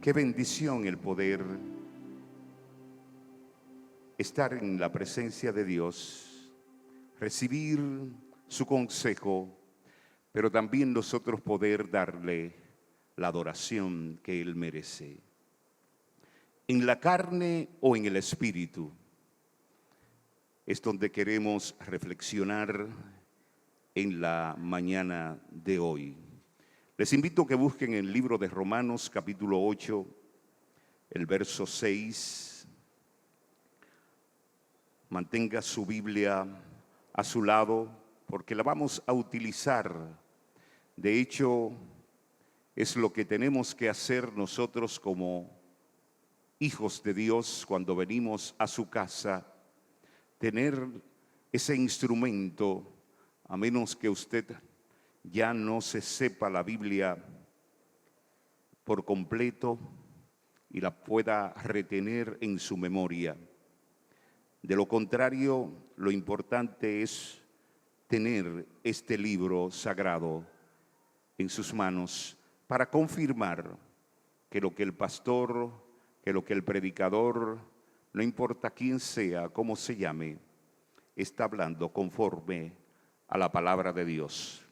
Qué bendición el poder estar en la presencia de Dios, recibir su consejo, pero también nosotros poder darle la adoración que Él merece. En la carne o en el espíritu es donde queremos reflexionar en la mañana de hoy. Les invito a que busquen el libro de Romanos capítulo 8, el verso 6. Mantenga su Biblia a su lado porque la vamos a utilizar. De hecho, es lo que tenemos que hacer nosotros como hijos de Dios cuando venimos a su casa, tener ese instrumento, a menos que usted ya no se sepa la Biblia por completo y la pueda retener en su memoria. De lo contrario, lo importante es tener este libro sagrado en sus manos para confirmar que lo que el pastor, que lo que el predicador, no importa quién sea, cómo se llame, está hablando conforme a la palabra de Dios.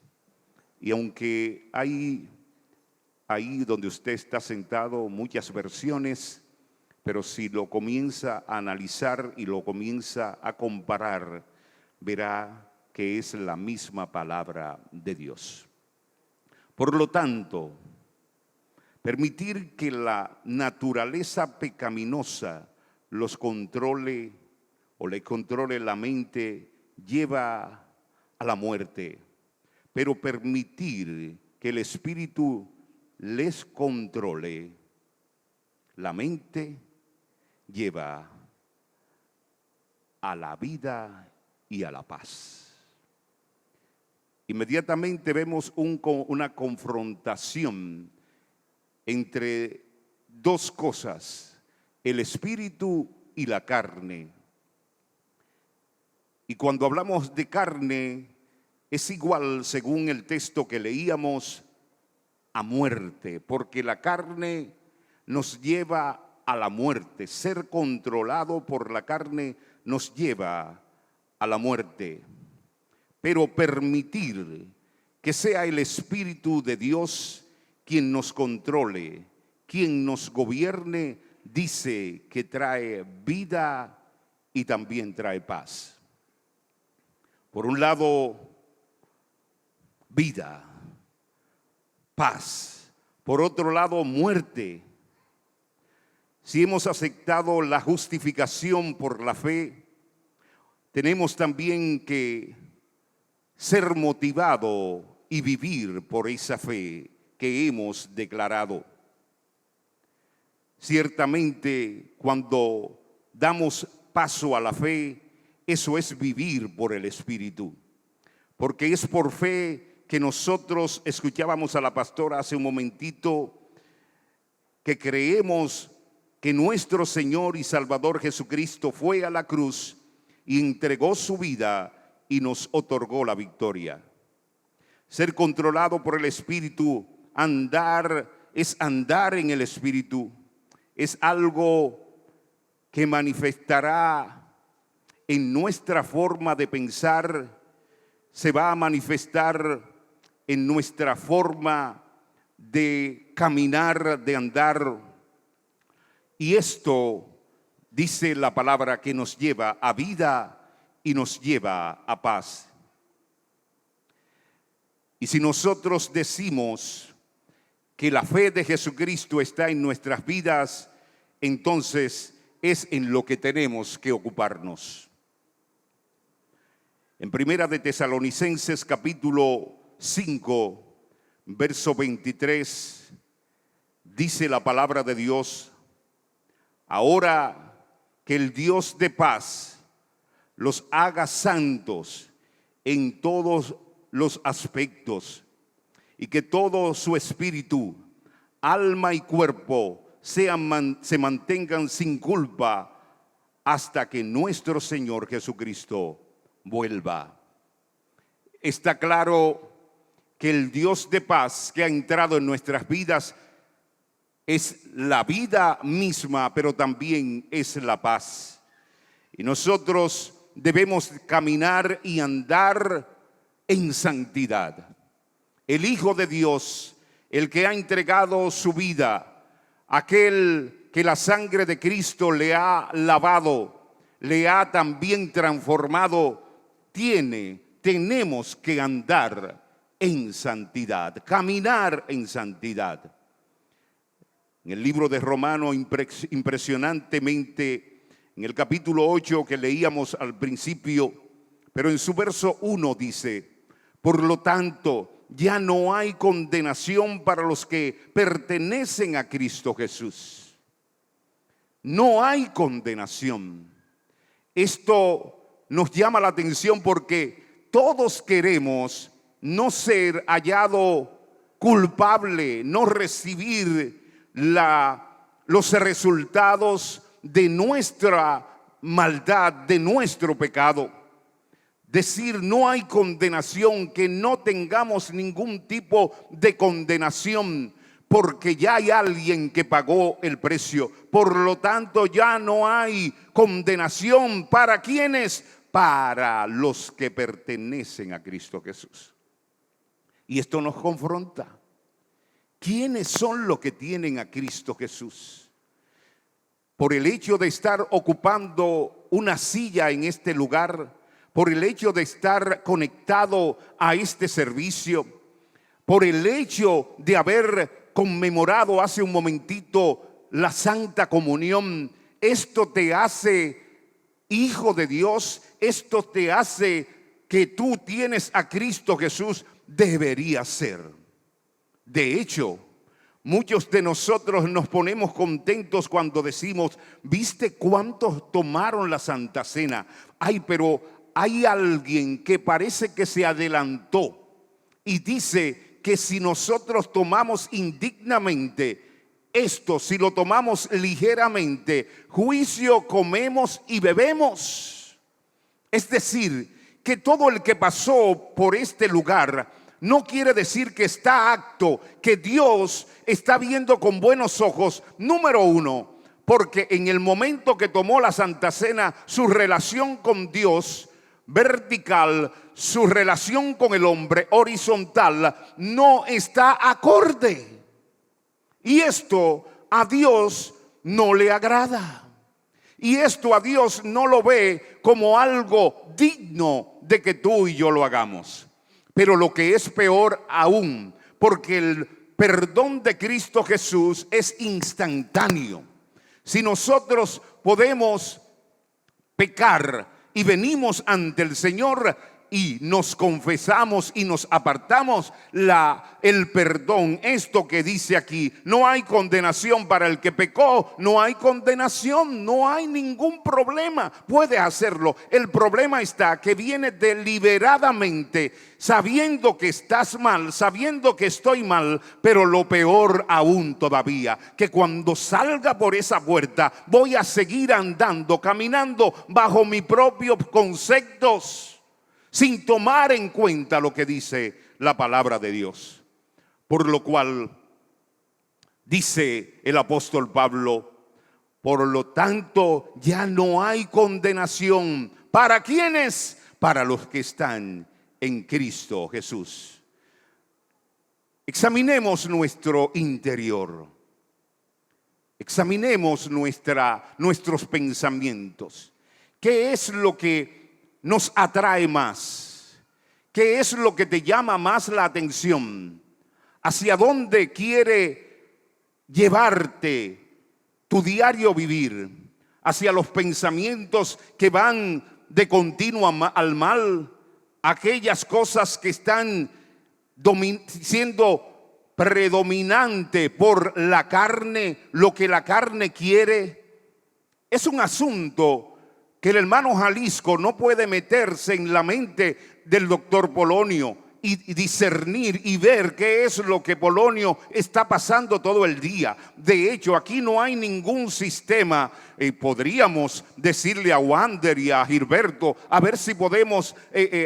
Y aunque hay ahí donde usted está sentado muchas versiones, pero si lo comienza a analizar y lo comienza a comparar, verá que es la misma palabra de Dios. Por lo tanto, permitir que la naturaleza pecaminosa los controle o le controle la mente lleva a la muerte. Pero permitir que el Espíritu les controle la mente lleva a la vida y a la paz. Inmediatamente vemos una confrontación entre dos cosas, el espíritu y la carne. Y cuando hablamos de carne, es igual, según el texto que leíamos, a muerte, porque la carne nos lleva a la muerte. Ser controlado por la carne nos lleva a la muerte. Pero permitir que sea el Espíritu de Dios quien nos controle, quien nos gobierne, dice que trae vida y también trae paz. Por un lado, vida, paz. Por otro lado, muerte. Si hemos aceptado la justificación por la fe, tenemos también que ser motivado y vivir por esa fe que hemos declarado. Ciertamente, cuando damos paso a la fe, eso es vivir por el Espíritu, porque es por fe que nosotros escuchábamos a la pastora hace un momentito, que creemos que nuestro Señor y Salvador Jesucristo fue a la cruz y entregó su vida y nos otorgó la victoria. Ser controlado por el Espíritu, es andar en el Espíritu, es algo que manifestará en nuestra forma de pensar, se va a manifestar en nuestra forma de caminar, de andar. Y esto, dice la palabra, que nos lleva a vida y nos lleva a paz. Y si nosotros decimos que la fe de Jesucristo está en nuestras vidas, entonces es en lo que tenemos que ocuparnos. En Primera de Tesalonicenses capítulo 5, verso 23, dice la palabra de Dios: ahora que el Dios de paz los haga santos en todos los aspectos y que todo su espíritu, alma y cuerpo se mantengan sin culpa hasta que nuestro Señor Jesucristo vuelva. Está claro que el Dios de paz que ha entrado en nuestras vidas es la vida misma, pero también es la paz. Y nosotros debemos caminar y andar en santidad. El Hijo de Dios, el que ha entregado su vida, aquel que la sangre de Cristo le ha lavado, le ha también transformado, tenemos que andar en santidad, caminar en santidad. En el libro de Romanos, impresionantemente, en el capítulo 8 que leíamos al principio, pero en su verso 1 dice: por lo tanto, ya no hay condenación para los que pertenecen a Cristo Jesús. No hay condenación. Esto nos llama la atención porque todos queremos no ser hallado culpable, no recibir los resultados de nuestra maldad, de nuestro pecado. Decir no hay condenación, que no tengamos ningún tipo de condenación, porque ya hay alguien que pagó el precio. Por lo tanto, ya no hay condenación. ¿Para quiénes? Para los que pertenecen a Cristo Jesús. Y esto nos confronta. ¿Quiénes son los que tienen a Cristo Jesús? Por el hecho de estar ocupando una silla en este lugar, por el hecho de estar conectado a este servicio, por el hecho de haber conmemorado hace un momentito la Santa Comunión, esto te hace hijo de Dios, esto te hace que tú tienes a Cristo Jesús. Debería ser. De hecho, muchos de nosotros nos ponemos contentos cuando decimos: ¿viste cuántos tomaron la Santa Cena? Ay, pero hay alguien que parece que se adelantó y dice que si nosotros tomamos indignamente esto, si lo tomamos ligeramente, juicio comemos y bebemos. Es decir, que todo el que pasó por este lugar no quiere decir que está apto, que Dios está viendo con buenos ojos. Número uno, porque en el momento que tomó la Santa Cena, su relación con Dios vertical, su relación con el hombre horizontal, no está acorde. Y esto a Dios no le agrada. Y esto a Dios no lo ve como algo digno de que tú y yo lo hagamos. Pero lo que es peor aún, porque el perdón de Cristo Jesús es instantáneo. Si nosotros podemos pecar y venimos ante el Señor y nos confesamos y nos apartamos, el perdón, esto que dice aquí, no hay condenación para el que pecó, no hay condenación, no hay ningún problema, puede hacerlo. El problema está que viene deliberadamente, sabiendo que estás mal, sabiendo que estoy mal, pero lo peor aún todavía, que cuando salga por esa puerta voy a seguir andando, caminando bajo mis propios conceptos, sin tomar en cuenta lo que dice la palabra de Dios. Por lo cual dice el apóstol Pablo: por lo tanto ya no hay condenación. ¿Para quiénes? Para los que están en Cristo Jesús. Examinemos nuestro interior. Examinemos nuestros pensamientos. ¿Qué es lo que nos atrae más? ¿Qué es lo que te llama más la atención? ¿Hacia dónde quiere llevarte tu diario vivir? ¿Hacia los pensamientos que van de continuo al mal? ¿Aquellas cosas que están siendo predominante por la carne, lo que la carne quiere? Es un asunto que el hermano Jalisco no puede meterse en la mente del doctor Polonio, y discernir y ver qué es lo que Polonio está pasando todo el día. De hecho, aquí no hay ningún sistema. Podríamos decirle a Wander y a Gilberto a ver si podemos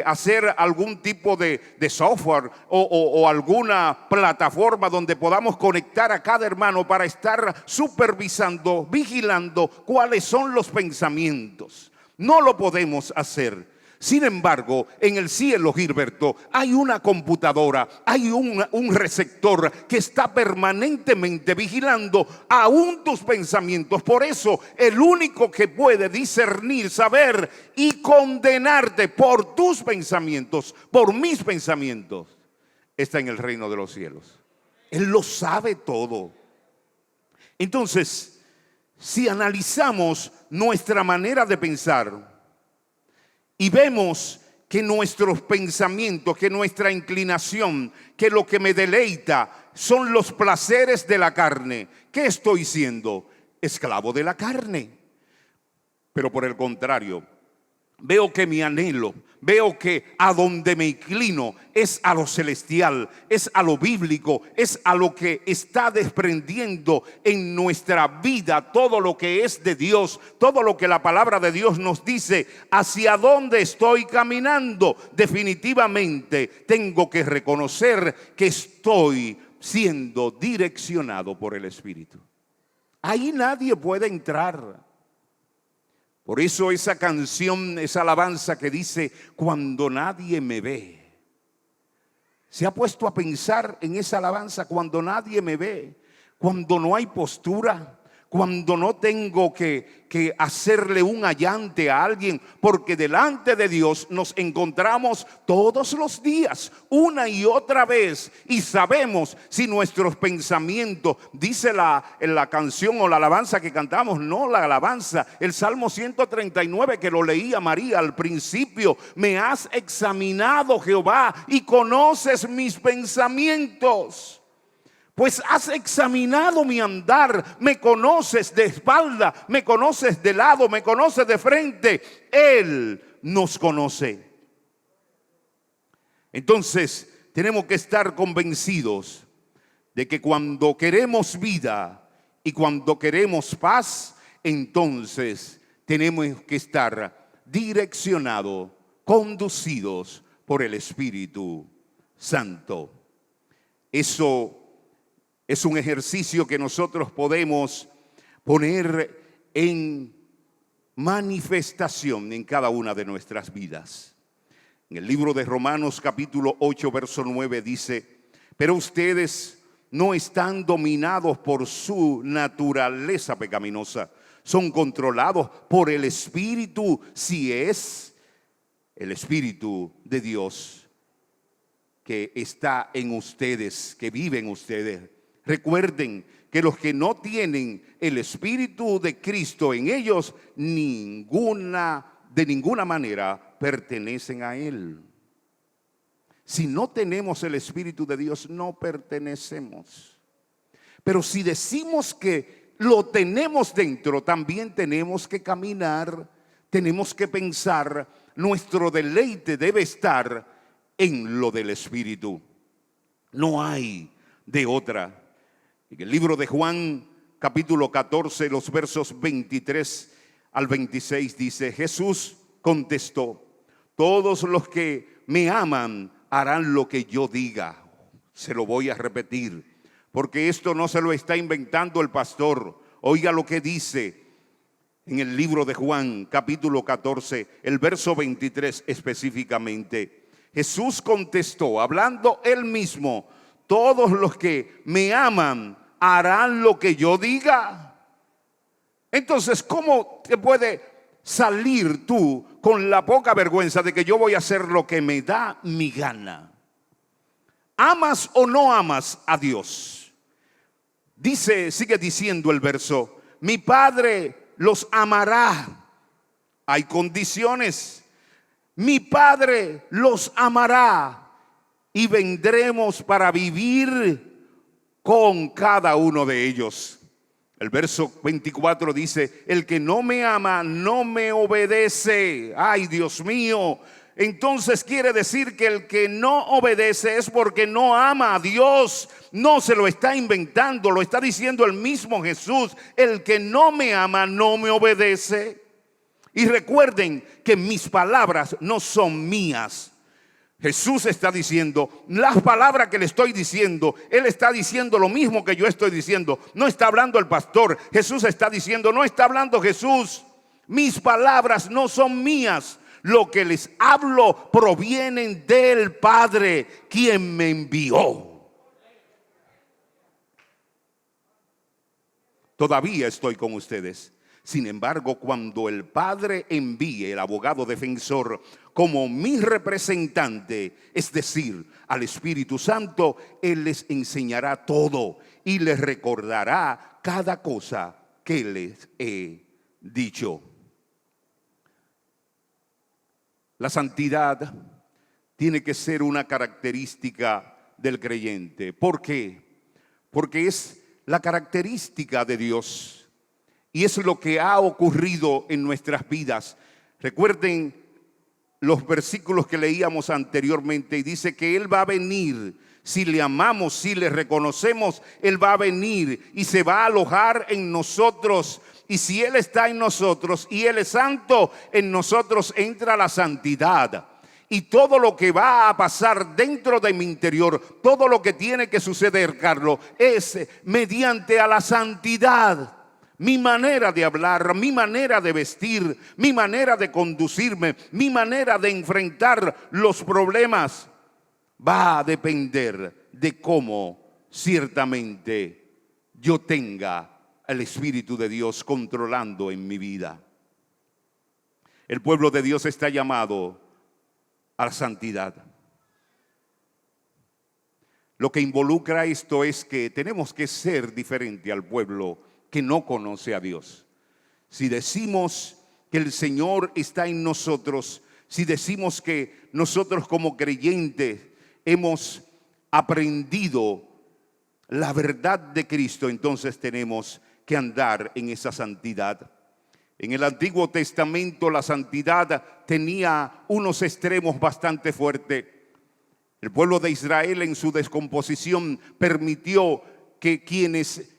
hacer algún tipo de software o alguna plataforma donde podamos conectar a cada hermano para estar supervisando, vigilando cuáles son los pensamientos. No lo podemos hacer. Sin embargo, en el cielo, Gilberto, hay una computadora, hay un receptor que está permanentemente vigilando aún tus pensamientos. Por eso, el único que puede discernir, saber y condenarte por tus pensamientos, por mis pensamientos, está en el reino de los cielos. Él lo sabe todo. Entonces, si analizamos nuestra manera de pensar y vemos que nuestros pensamientos, que nuestra inclinación, que lo que me deleita son los placeres de la carne, ¿qué estoy siendo? Esclavo de la carne. Pero por el contrario, veo que mi anhelo, veo que a donde me inclino es a lo celestial, es a lo bíblico, es a lo que está desprendiendo en nuestra vida todo lo que es de Dios, todo lo que la palabra de Dios nos dice, hacia dónde estoy caminando. Definitivamente tengo que reconocer que estoy siendo direccionado por el Espíritu. Ahí nadie puede entrar. Por eso esa canción, esa alabanza que dice, cuando nadie me ve. ¿Se ha puesto a pensar en esa alabanza? Cuando nadie me ve, cuando no hay postura, cuando no tengo que hacerle un allante a alguien, porque delante de Dios nos encontramos todos los días, una y otra vez, y sabemos si nuestros pensamientos, dice la canción o la alabanza que cantamos, no la alabanza, el Salmo 139 que lo leía María al principio, me has examinado, Jehová, y conoces mis pensamientos. Pues has examinado mi andar, me conoces de espalda, me conoces de lado, me conoces de frente. Él nos conoce. Entonces, tenemos que estar convencidos de que cuando queremos vida y cuando queremos paz, entonces tenemos que estar direccionados, conducidos por el Espíritu Santo. Eso es un ejercicio que nosotros podemos poner en manifestación en cada una de nuestras vidas. En el libro de Romanos capítulo 8, verso 9 dice, pero ustedes no están dominados por su naturaleza pecaminosa, son controlados por el Espíritu, si es el Espíritu de Dios que está en ustedes, que vive en ustedes. Recuerden que los que no tienen el Espíritu de Cristo en ellos, de ninguna manera pertenecen a Él. Si no tenemos el Espíritu de Dios, no pertenecemos. Pero si decimos que lo tenemos dentro, también tenemos que caminar, tenemos que pensar, nuestro deleite debe estar en lo del Espíritu. No hay de otra. En el libro de Juan, capítulo 14, los versos 23 al 26 dice, Jesús contestó, todos los que me aman harán lo que yo diga. Se lo voy a repetir, porque esto no se lo está inventando el pastor. Oiga lo que dice en el libro de Juan, capítulo 14, el verso 23 específicamente. Jesús contestó, hablando él mismo, todos los que me aman harán lo que yo diga. Entonces, ¿cómo te puede salir tú con la poca vergüenza de que yo voy a hacer lo que me da mi gana? ¿Amas o no amas a Dios? Dice, sigue diciendo el verso, mi Padre los amará. Hay condiciones. Mi Padre los amará y vendremos para vivir con cada uno de ellos. El verso 24 dice, el que no me ama no me obedece. Ay, Dios mío, entonces quiere decir que el que no obedece es porque no ama a Dios. No se lo está inventando, lo está diciendo el mismo Jesús. El que no me ama no me obedece. Y recuerden que mis palabras no son mías. Jesús está diciendo, las palabras que le estoy diciendo, Él está diciendo lo mismo que yo estoy diciendo. No está hablando el pastor, Jesús está diciendo, no está hablando Jesús. Mis palabras no son mías. Lo que les hablo provienen del Padre, quien me envió. Todavía estoy con ustedes. Sin embargo, cuando el Padre envíe el abogado defensor como mi representante, es decir, al Espíritu Santo, Él les enseñará todo y les recordará cada cosa que les he dicho. La santidad tiene que ser una característica del creyente. ¿Por qué? Porque es la característica de Dios y es lo que ha ocurrido en nuestras vidas. Recuerden los versículos que leíamos anteriormente y dice que Él va a venir. Si le amamos, si le reconocemos, Él va a venir y se va a alojar en nosotros. Y si Él está en nosotros y Él es santo, en nosotros entra la santidad. Y todo lo que va a pasar dentro de mi interior, todo lo que tiene que suceder, Carlos, es mediante a la santidad. Mi manera de hablar, mi manera de vestir, mi manera de conducirme, mi manera de enfrentar los problemas va a depender de cómo ciertamente yo tenga el Espíritu de Dios controlando en mi vida. El pueblo de Dios está llamado a la santidad. Lo que involucra esto es que tenemos que ser diferente al pueblo que no conoce a Dios. Si decimos que el Señor está en nosotros, si decimos que nosotros como creyentes hemos aprendido la verdad de Cristo, entonces tenemos que andar en esa santidad. En el Antiguo Testamento la santidad tenía unos extremos bastante fuertes. El pueblo de Israel en su descomposición permitió que quienes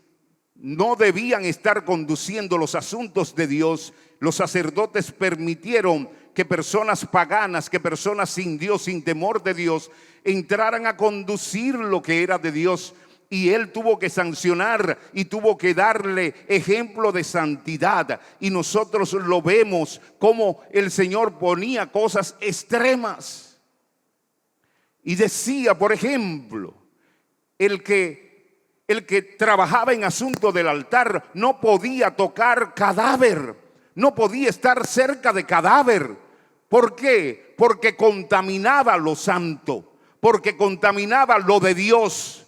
no debían estar conduciendo los asuntos de Dios, los sacerdotes permitieron que personas paganas, que personas sin Dios, sin temor de Dios, entraran a conducir lo que era de Dios. Y Él tuvo que sancionar y tuvo que darle ejemplo de santidad. Y nosotros lo vemos como el Señor ponía cosas extremas. Y decía, por ejemplo, el que trabajaba en asunto del altar no podía tocar cadáver, no podía estar cerca de cadáver. ¿Por qué? Porque contaminaba lo santo, porque contaminaba lo de Dios.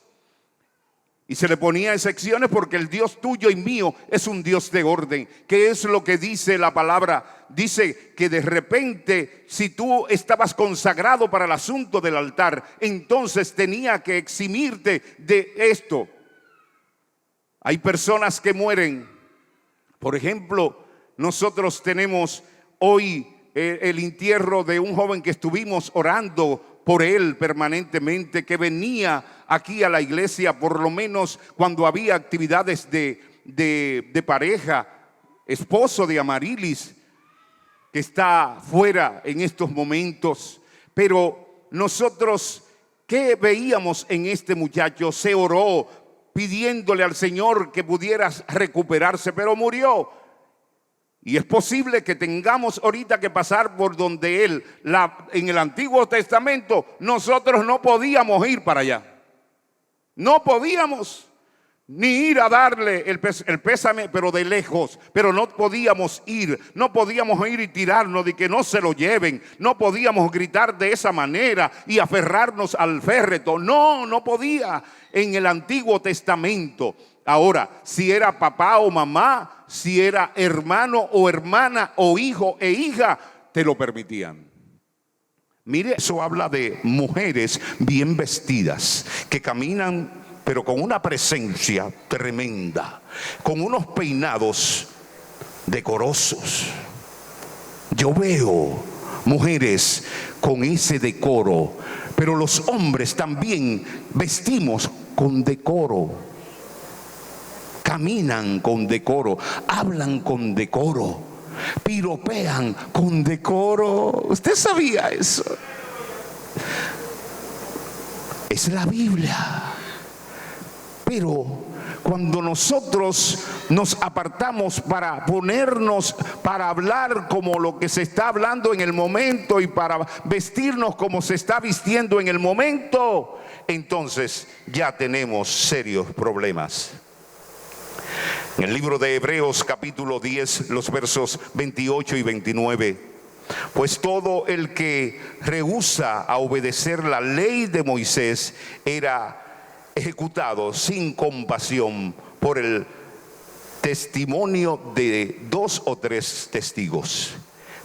Y se le ponía excepciones porque el Dios tuyo y mío es un Dios de orden. ¿Qué es lo que dice la palabra? Dice que de repente, si tú estabas consagrado para el asunto del altar, entonces tenía que eximirte de esto. Hay personas que mueren. Por ejemplo, nosotros tenemos hoy el entierro de un joven que estuvimos orando por él permanentemente, que venía aquí a la iglesia por lo menos cuando había actividades de pareja, esposo de Amarilis, que está fuera en estos momentos. Pero nosotros, ¿qué veíamos en este muchacho? Se oró pidiéndole al Señor que pudiera recuperarse, pero murió. Y es posible que tengamos ahorita que pasar por donde él, en el Antiguo Testamento, nosotros no podíamos ir para allá. No podíamos ni ir a darle el pésame, pero de lejos. Pero no podíamos ir y tirarnos de que no se lo lleven. No podíamos gritar de esa manera y aferrarnos al féretro. No podía en el Antiguo Testamento. Ahora, si era papá o mamá, si era hermano o hermana o hijo e hija, te lo permitían. Mire, eso habla de mujeres bien vestidas, que caminan pero con una presencia tremenda, con unos peinados decorosos. Yo veo mujeres con ese decoro, pero los hombres también vestimos con decoro, caminan con decoro, hablan con decoro, piropean con decoro. ¿Usted sabía eso? Es la Biblia. Pero cuando nosotros nos apartamos para ponernos, para hablar como lo que se está hablando en el momento y para vestirnos como se está vistiendo en el momento, entonces ya tenemos serios problemas. En el libro de Hebreos capítulo 10, los versos 28 y 29, pues todo el que rehúsa a obedecer la ley de Moisés era ejecutado sin compasión por el testimonio de 2 o 3 testigos.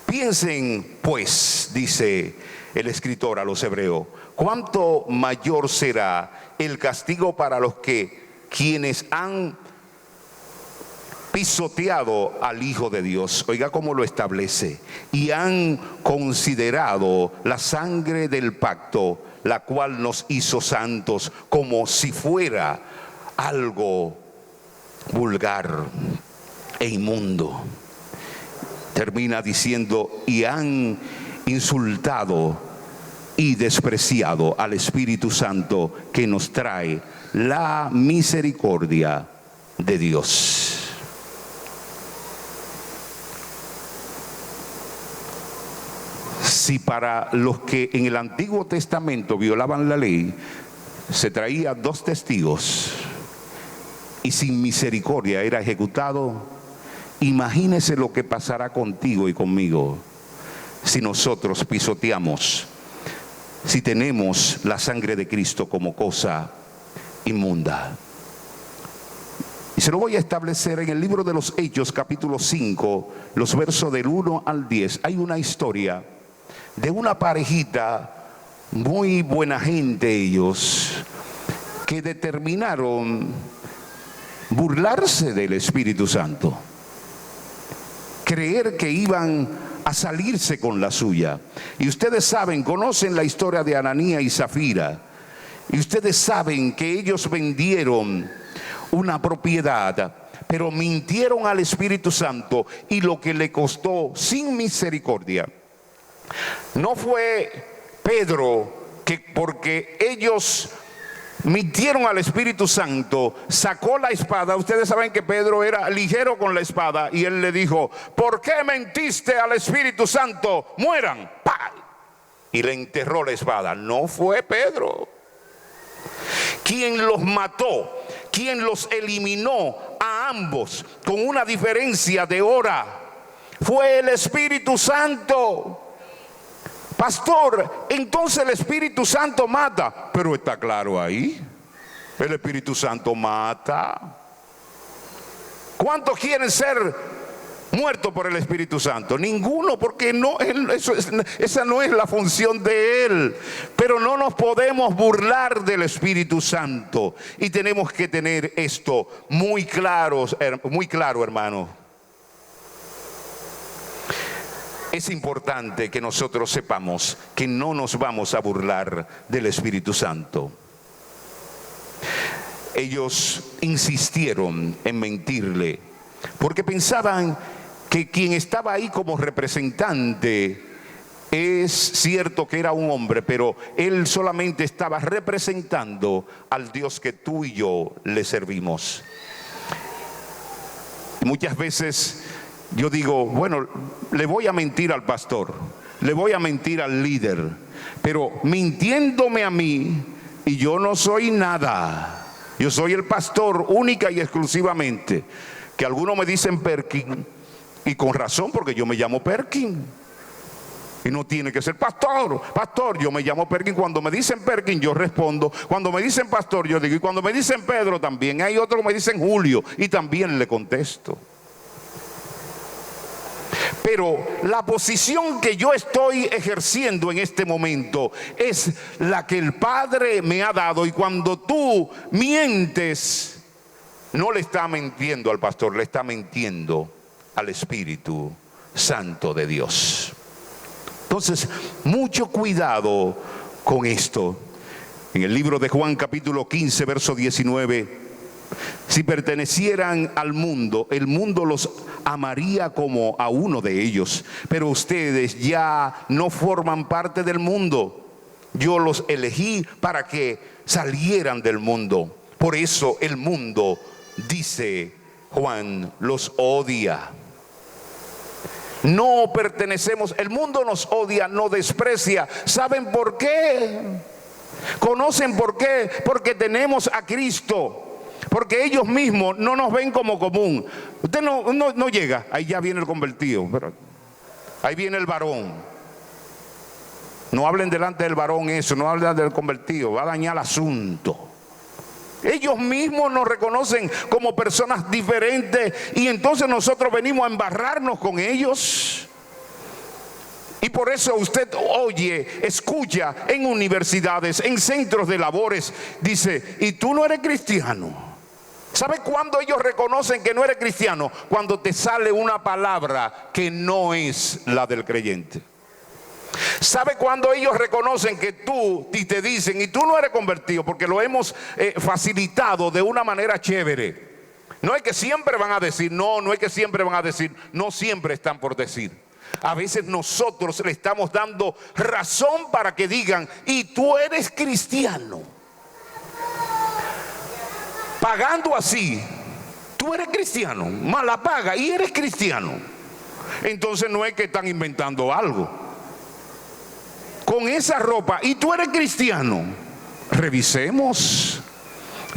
Piensen pues, dice el escritor a los hebreos, cuánto mayor será el castigo para los quienes han pisoteado al Hijo de Dios. Oiga cómo lo establece. Y han considerado la sangre del pacto, la cual nos hizo santos, como si fuera algo vulgar e inmundo. Termina diciendo, y han insultado y despreciado al Espíritu Santo que nos trae la misericordia de Dios. Si para los que en el Antiguo Testamento violaban la ley se traía 2 testigos y sin misericordia era ejecutado, imagínese lo que pasará contigo y conmigo si nosotros pisoteamos, si tenemos la sangre de Cristo como cosa inmunda. Y se lo voy a establecer en el libro de los Hechos capítulo 5, los versos del 1 al 10. Hay una historia de una parejita, muy buena gente ellos, que determinaron burlarse del Espíritu Santo, creer que iban a salirse con la suya. Y ustedes saben, conocen la historia de Ananías y Zafira, y ustedes saben que ellos vendieron una propiedad, pero mintieron al Espíritu Santo, y lo que le costó sin misericordia. No fue Pedro que, porque ellos mintieron al Espíritu Santo, sacó la espada. Ustedes saben que Pedro era ligero con la espada, y él le dijo, ¿por qué mentiste al Espíritu Santo? Mueran. ¡Pah! Y le enterró la espada. No fue Pedro. Quien los mató, quien los eliminó a ambos con una diferencia de hora, fue el Espíritu Santo. Pastor, entonces el Espíritu Santo mata. Pero está claro ahí, el Espíritu Santo mata. ¿Cuántos quieren ser muertos por el Espíritu Santo? Ninguno, porque no, esa no es la función de Él. Pero no nos podemos burlar del Espíritu Santo, y tenemos que tener esto muy claro, hermano. Es importante que nosotros sepamos que no nos vamos a burlar del Espíritu Santo. Ellos insistieron en mentirle, porque pensaban que quien estaba ahí como representante, es cierto que era un hombre, pero él solamente estaba representando al Dios que tú y yo le servimos. Y muchas veces yo digo, bueno, le voy a mentir al pastor, le voy a mentir al líder, pero mintiéndome a mí, y yo no soy nada. Yo soy el pastor única y exclusivamente. Que algunos me dicen Perkin, y con razón, porque yo me llamo Perkin. Y no tiene que ser pastor. Pastor, yo me llamo Perkin. Cuando me dicen Perkin, yo respondo. Cuando me dicen pastor, yo digo. Y cuando me dicen Pedro, también. Hay otros que me dicen Julio, y también le contesto. Pero la posición que yo estoy ejerciendo en este momento es la que el Padre me ha dado. Y cuando tú mientes, no le está mintiendo al pastor, le está mintiendo al Espíritu Santo de Dios. Entonces, mucho cuidado con esto. En el libro de Juan capítulo 15, verso 19, si pertenecieran al mundo, el mundo los amaría como a uno de ellos, pero ustedes ya no forman parte del mundo. Yo los elegí para que salieran del mundo. Por eso el mundo, dice Juan, los odia. No pertenecemos, el mundo nos odia, nos desprecia. ¿Saben por qué? ¿Conocen por qué? Porque tenemos a Cristo. Porque ellos mismos no nos ven como común. Usted no llega, ahí ya viene el convertido, ahí viene el varón. No hablen delante del varón eso, no hablen del convertido, va a dañar el asunto. Ellos mismos nos reconocen como personas diferentes y entonces nosotros venimos a embarrarnos con ellos. Y por eso usted oye, escucha en universidades, en centros de labores, dice, ¿y tú no eres cristiano? ¿Sabe cuándo ellos reconocen que no eres cristiano? Cuando te sale una palabra que no es la del creyente. ¿Sabe cuándo ellos reconocen que tú y te dicen, y tú no eres convertido? Porque lo hemos facilitado de una manera chévere. No es que siempre van a decir, no es que siempre van a decir, no siempre están por decir. A veces nosotros le estamos dando razón para que digan, y tú eres cristiano. Pagando así, tú eres cristiano, mala paga y eres cristiano. Entonces no es que están inventando algo. Con esa ropa, y tú eres cristiano, revisemos.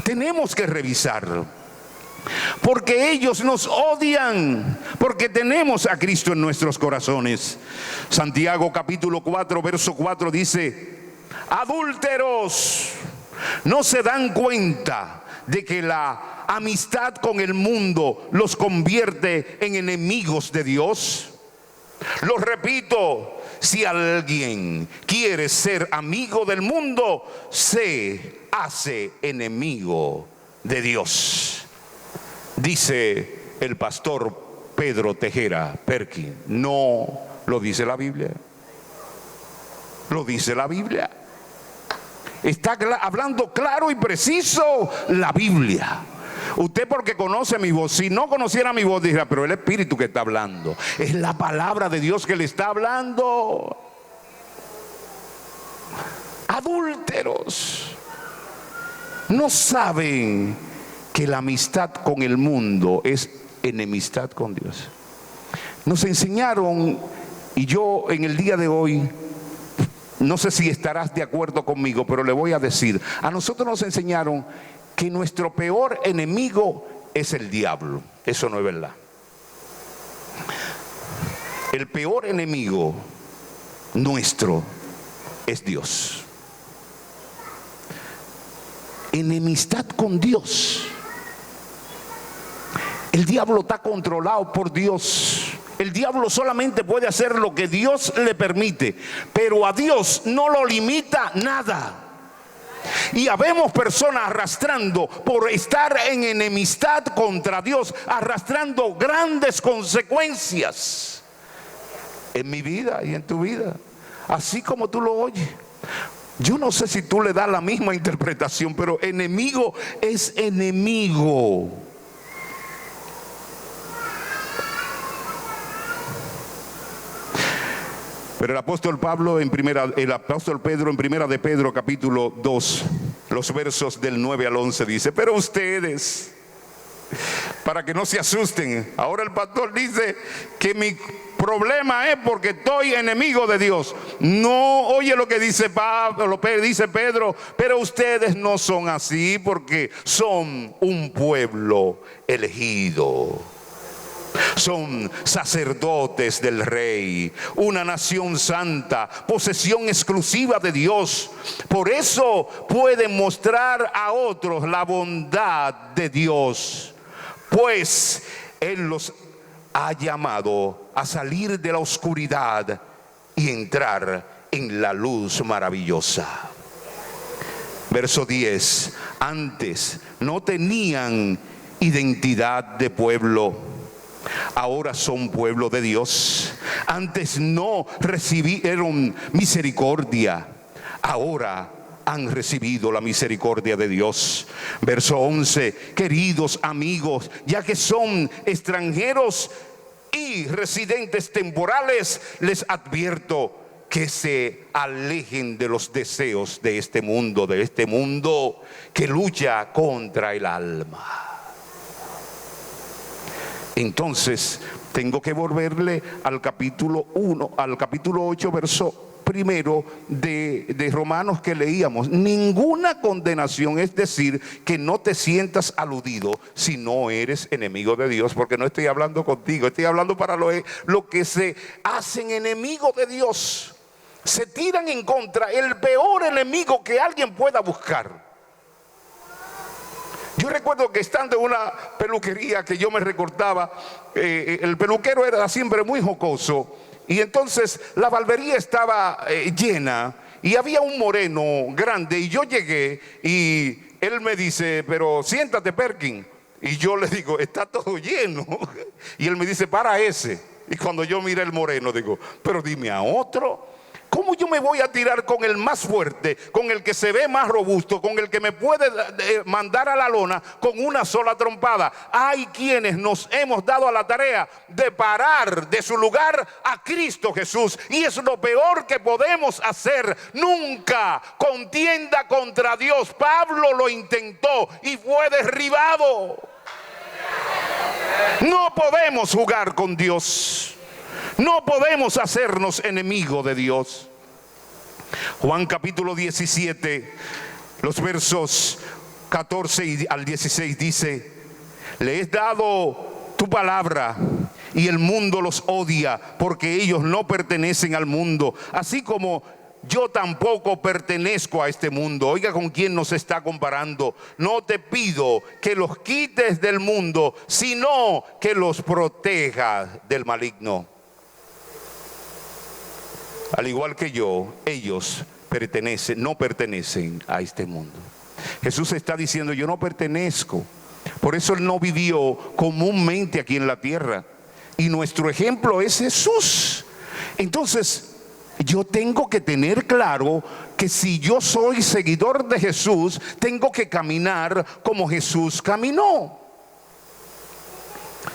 Tenemos que revisar. Porque ellos nos odian, porque tenemos a Cristo en nuestros corazones. Santiago capítulo 4, verso 4 dice, adúlteros, ¿no se dan cuenta de que la amistad con el mundo los convierte en enemigos de Dios? Lo repito, si alguien quiere ser amigo del mundo, se hace enemigo de Dios. Dice el pastor Pedro Tejera Perkin, no lo dice la Biblia. Lo dice la Biblia. Está hablando claro y preciso la Biblia. Usted porque conoce mi voz, si no conociera mi voz diría, pero el Espíritu que está hablando, es la palabra de Dios que le está hablando. Adúlteros, no saben que la amistad con el mundo es enemistad con Dios. Nos enseñaron, y yo en el día de hoy, no sé si estarás de acuerdo conmigo, pero le voy a decir, a nosotros nos enseñaron que nuestro peor enemigo es el diablo. Eso no es verdad. El peor enemigo nuestro es Dios. Enemistad con Dios. El diablo está controlado por Dios. El diablo solamente puede hacer lo que Dios le permite, pero a Dios no lo limita nada. Y habemos personas arrastrando por estar en enemistad contra Dios, arrastrando grandes consecuencias en mi vida y en tu vida, así como tú lo oyes. Yo no sé si tú le das la misma interpretación, pero enemigo es enemigo. Pero el apóstol Pedro en primera de Pedro capítulo 2, los versos del 9 al 11 dice, pero ustedes, para que no se asusten, ahora el pastor dice que mi problema es porque estoy enemigo de Dios. No, oye lo que dice dice Pedro, pero ustedes no son así porque son un pueblo elegido. Son sacerdotes del Rey, una nación santa, posesión exclusiva de Dios. Por eso pueden mostrar a otros la bondad de Dios, pues Él los ha llamado a salir de la oscuridad y entrar en la luz maravillosa. Verso 10, antes no tenían identidad de pueblo, ahora son pueblo de Dios. Antes no recibieron misericordia, ahora han recibido la misericordia de Dios. Verso 11, queridos amigos, ya que son extranjeros y residentes temporales, les advierto que se alejen de los deseos de este mundo que lucha contra el alma. Entonces tengo que volverle al capítulo 8, verso primero de Romanos que leíamos. Ninguna condenación, es decir, que no te sientas aludido si no eres enemigo de Dios, porque no estoy hablando contigo, estoy hablando para lo que se hacen enemigos de Dios. Se tiran en contra, el peor enemigo que alguien pueda buscar. Yo recuerdo que estando en una peluquería que yo me recortaba, el peluquero era siempre muy jocoso, y entonces la barbería estaba llena y había un moreno grande, y yo llegué y él me dice, pero siéntate, Perkin. Y yo le digo, está todo lleno. Y él me dice, para ese. Y cuando yo miré el moreno, digo, pero dime a otro. ¿Cómo yo me voy a tirar con el más fuerte, con el que se ve más robusto, con el que me puede mandar a la lona con una sola trompada? Hay quienes nos hemos dado a la tarea de parar de su lugar a Cristo Jesús, y es lo peor que podemos hacer. Nunca contienda contra Dios. Pablo lo intentó y fue derribado. No podemos jugar con Dios. No podemos hacernos enemigos de Dios. Juan capítulo 17, los versos 14 al 16 dice: le he dado tu palabra y el mundo los odia, porque ellos no pertenecen al mundo, así como yo tampoco pertenezco a este mundo. Oiga con quién nos está comparando. No te pido que los quites del mundo, sino que los protejas del maligno. Al igual que yo, ellos no pertenecen a este mundo. Jesús está diciendo, yo no pertenezco. Por eso Él no vivió comúnmente aquí en la tierra. Y nuestro ejemplo es Jesús. Entonces, yo tengo que tener claro que si yo soy seguidor de Jesús, tengo que caminar como Jesús caminó.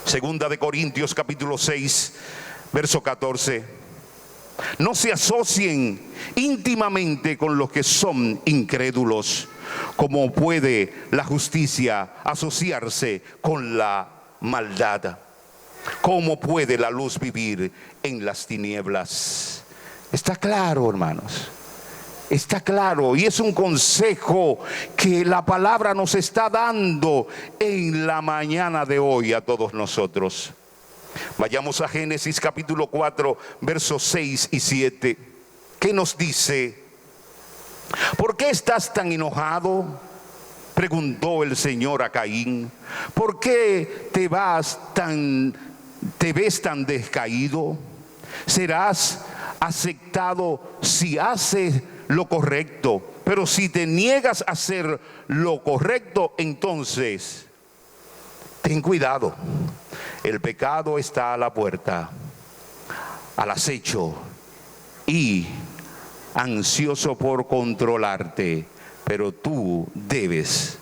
Segunda de Corintios capítulo 6, verso 14. No se asocien íntimamente con los que son incrédulos. ¿Cómo puede la justicia asociarse con la maldad? ¿Cómo puede la luz vivir en las tinieblas? Está claro, hermanos. Está claro, y es un consejo que la palabra nos está dando en la mañana de hoy a todos nosotros. Vayamos a Génesis capítulo 4, versos 6 y 7. ¿Qué nos dice? ¿Por qué estás tan enojado?, preguntó el Señor a Caín. ¿Por qué te ves tan descaído? Serás aceptado si haces lo correcto, pero si te niegas a hacer lo correcto, entonces ten cuidado. El pecado está a la puerta, al acecho y ansioso por controlarte, pero tú debes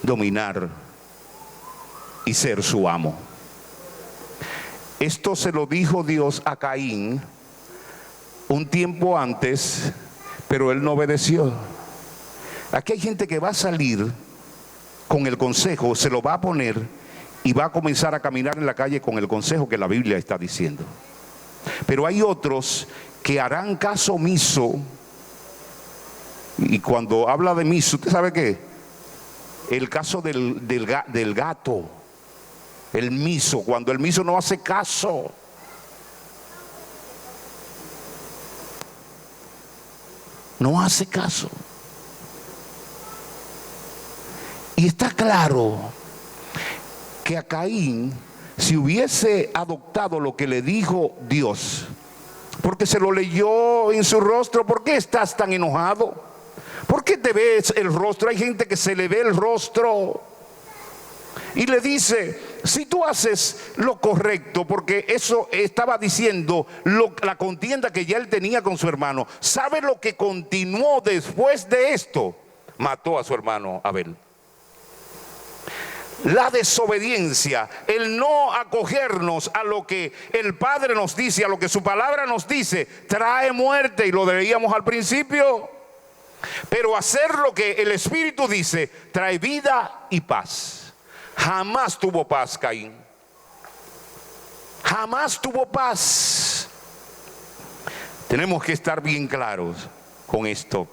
dominar y ser su amo. Esto se lo dijo Dios a Caín un tiempo antes, pero él no obedeció. Aquí hay gente que va a salir con el consejo, se lo va a poner y va a comenzar a caminar en la calle con el consejo que la Biblia está diciendo. Pero hay otros que harán caso omiso. Y cuando habla de omiso, ¿usted sabe qué? El caso del gato. El miso, cuando el miso no hace caso. No hace caso. Y está claro que a Caín, si hubiese adoptado lo que le dijo Dios, porque se lo leyó en su rostro, ¿por qué estás tan enojado? ¿Por qué te ves el rostro? Hay gente que se le ve el rostro y le dice, si tú haces lo correcto, porque eso estaba diciendo la contienda que ya él tenía con su hermano, ¿sabe lo que continuó después de esto? Mató a su hermano Abel. La desobediencia, el no acogernos a lo que el Padre nos dice, a lo que su palabra nos dice, trae muerte, y lo veíamos al principio. Pero hacer lo que el Espíritu dice trae vida y paz. Jamás tuvo paz Caín. Jamás tuvo paz. Tenemos que estar bien claros con esto.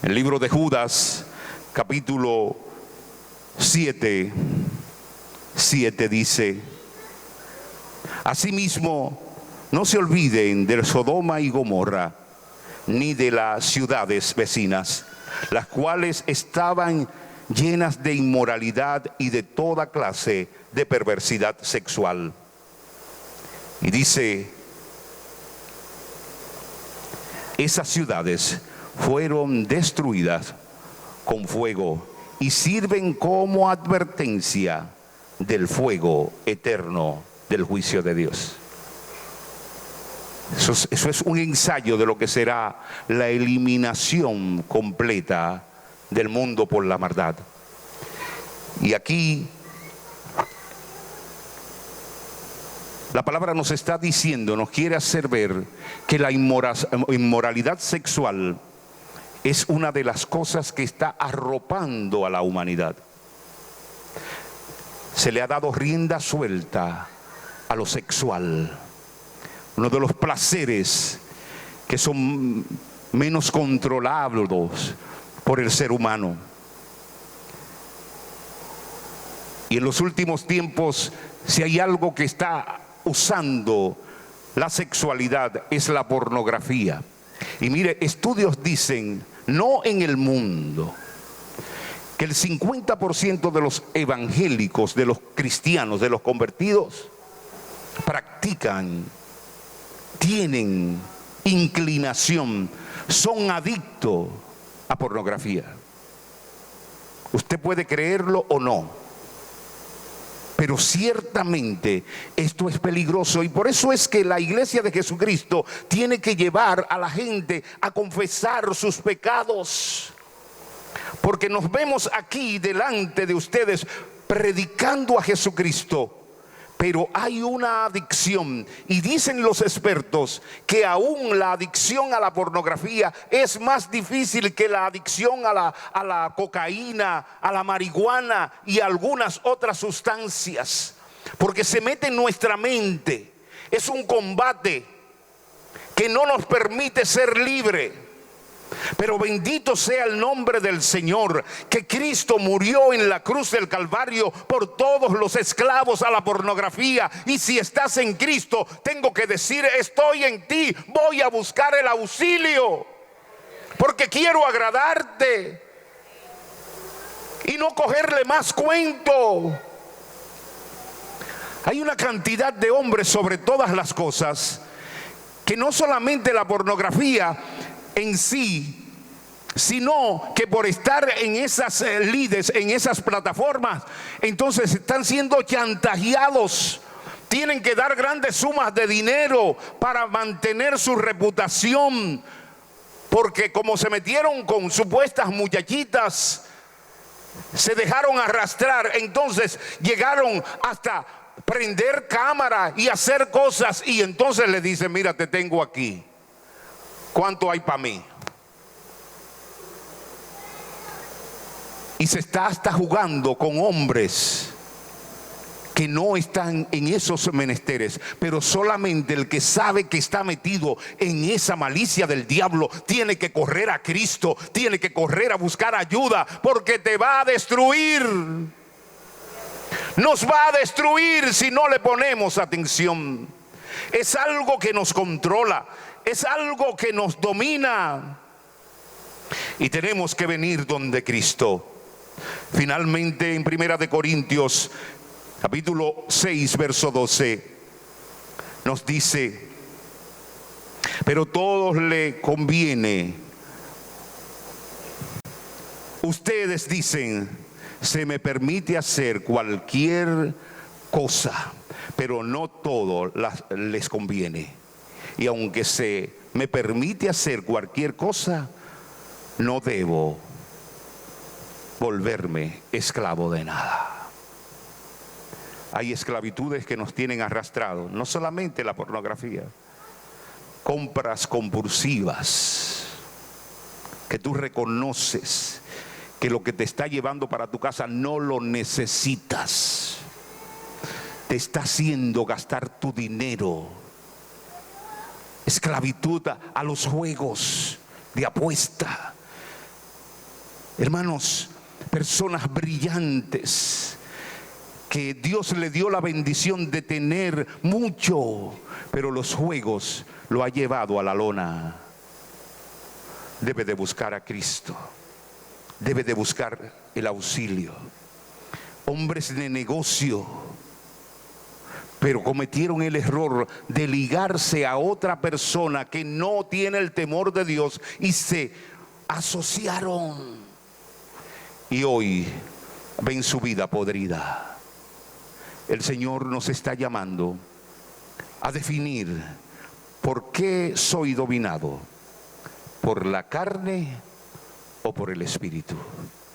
El libro de Judas, capítulo 7 dice: asimismo, no se olviden de Sodoma y Gomorra, ni de las ciudades vecinas, las cuales estaban llenas de inmoralidad y de toda clase de perversidad sexual. Y dice: esas ciudades fueron destruidas con fuego y sirven como advertencia del fuego eterno del juicio de Dios. Eso es un ensayo de lo que será la eliminación completa del mundo por la maldad. Y aquí la palabra nos está diciendo, nos quiere hacer ver que la inmoralidad sexual es una de las cosas que está arropando a la humanidad. Se le ha dado rienda suelta a lo sexual, uno de los placeres que son menos controlables por el ser humano. Y en los últimos tiempos, si hay algo que está usando la sexualidad, es la pornografía. Y mire, estudios dicen, no en el mundo, que el 50% de los evangélicos, de los cristianos, de los convertidos, practican, tienen inclinación, son adictos a pornografía. Usted puede creerlo o no, pero ciertamente esto es peligroso, y por eso es que la iglesia de Jesucristo tiene que llevar a la gente a confesar sus pecados. Porque nos vemos aquí delante de ustedes predicando a Jesucristo, pero hay una adicción, y dicen los expertos que aún la adicción a la pornografía es más difícil que la adicción a la cocaína, a la marihuana y a algunas otras sustancias, porque se mete en nuestra mente. Es un combate que no nos permite ser libres. Pero bendito sea el nombre del Señor, que Cristo murió en la cruz del Calvario por todos los esclavos a la pornografía. Y si estás en Cristo, tengo que decir: estoy en ti, voy a buscar el auxilio, porque quiero agradarte y no cogerle más cuento. Hay una cantidad de hombres sobre todas las cosas que no solamente la pornografía en sí, sino que por estar en esas lides, en esas plataformas, entonces están siendo chantajeados. Tienen que dar grandes sumas de dinero para mantener su reputación, porque como se metieron con supuestas muchachitas, se dejaron arrastrar, entonces llegaron hasta prender cámara y hacer cosas, y entonces le dicen: mira, te tengo aquí, ¿cuánto hay para mí? Y se está hasta jugando con hombres que no están en esos menesteres, pero solamente el que sabe que está metido en esa malicia del diablo tiene que correr a Cristo, tiene que correr a buscar ayuda, porque te va a destruir. Nos va a destruir si no le ponemos atención. Es algo que nos controla, es algo que nos domina, y tenemos que venir donde Cristo. Finalmente, en 1 de Corintios capítulo 6 verso 12 nos dice: pero todos le conviene. Ustedes dicen: se me permite hacer cualquier cosa, pero no todo les conviene. Y aunque se me permite hacer cualquier cosa, no debo volverme esclavo de nada. Hay esclavitudes que nos tienen arrastrados, no solamente la pornografía, compras compulsivas, que tú reconoces que lo que te está llevando para tu casa no lo necesitas, te está haciendo gastar tu dinero. Esclavitud a los juegos de apuesta. Hermanos, personas brillantes que Dios le dio la bendición de tener mucho, pero los juegos lo ha llevado a la lona. Debe de buscar a Cristo, debe de buscar el auxilio. Hombres de negocio, pero cometieron el error de ligarse a otra persona que no tiene el temor de Dios y se asociaron. Y hoy ven su vida podrida. El Señor nos está llamando a definir por qué soy dominado, por la carne o por el Espíritu.